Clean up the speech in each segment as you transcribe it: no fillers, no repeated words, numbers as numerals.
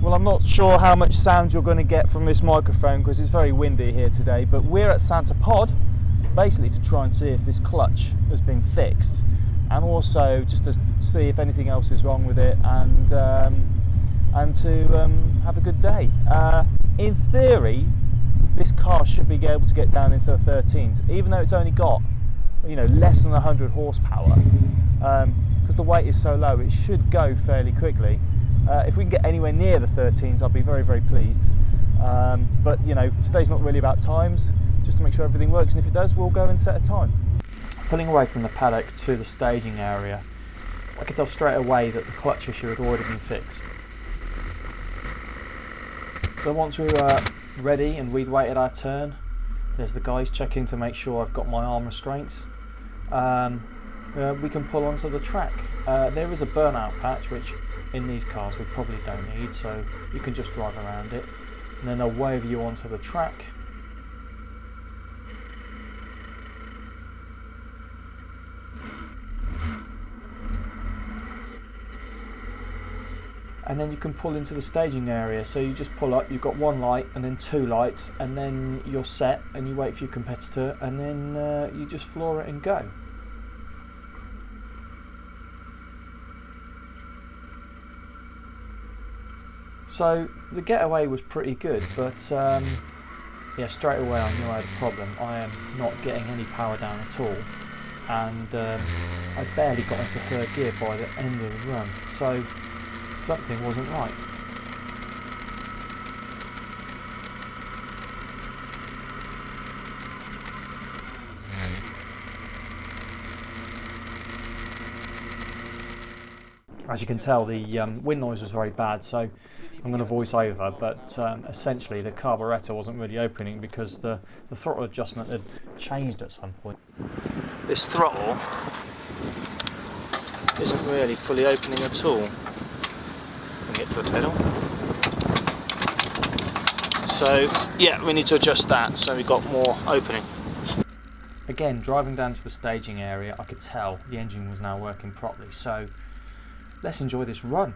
Well, I'm not sure how much sound you're going to get from this microphone because it's very windy here today, but we're at Santa Pod basically to try and see if this clutch has been fixed, and also just to see if anything else is wrong with it, and to have a good day. In theory, this car should be able to get down into the 13s, even though it's only got, you know, less than 100 horsepower. Because the weight is so low, it should go fairly quickly. If we can get anywhere near the 13s, I'll be very, very pleased. But you know, today's not really about times, just to make sure everything works, and if it does, we'll go and set a time. Pulling away from the paddock to the staging area, I could tell straight away that the clutch issue had already been fixed. So once we were ready and we'd waited our turn, there's the guys checking to make sure I've got my arm restraints. We can pull onto the track. There is a burnout patch, which in these cars we probably don't need, so you can just drive around it, and then they'll wave you onto the track. And then you can pull into the staging area, so you just pull up, you've got one light and then two lights, and then you're set and you wait for your competitor, and then you just floor it and go. So the getaway was pretty good, but yeah, straight away I knew I had a problem. I am not getting any power down at all, and I barely got into third gear by the end of the run, so something wasn't right. As you can tell, the wind noise was very bad, so I'm going to voice over, but essentially the carburettor wasn't really opening because the throttle adjustment had changed at some point. This throttle isn't really fully opening at all. Get to the pedal. So yeah, we need to adjust that so we got more opening. Again, driving down to the staging area, I could tell the engine was now working properly, so let's enjoy this run.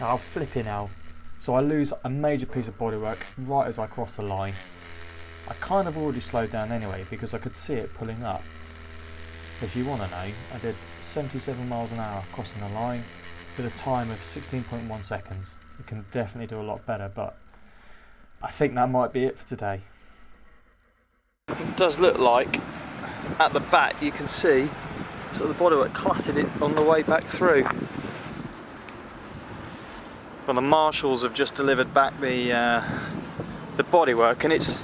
Now, flipping hell. So I lose a major piece of bodywork right as I cross the line. I kind of already slowed down anyway because I could see it pulling up. If you want to know, I did 77 miles an hour crossing the line with a time of 16.1 seconds. You can definitely do a lot better, but I think that might be it for today. It does look like at the back you can see sort of the bodywork clattered it on the way back through. Well, the marshals have just delivered back the bodywork, and it's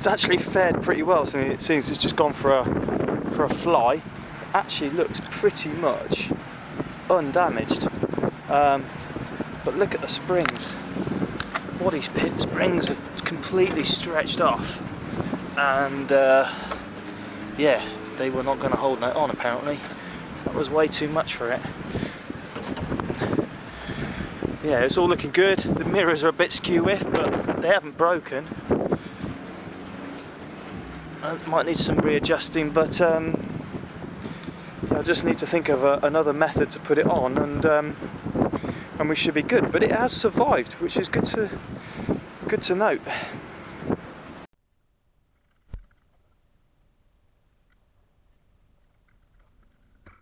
actually fared pretty well. So it seems it's just gone for a fly. It actually looks pretty much undamaged. But look at the springs. Body's pit springs have completely stretched off, and yeah, they were not going to hold that on apparently. That was way too much for it. Yeah, it's all looking good. The mirrors are a bit skew-whiff, but they haven't broken. I might need some readjusting, but I just need to think of another method to put it on, and we should be good. But it has survived, which is good to note.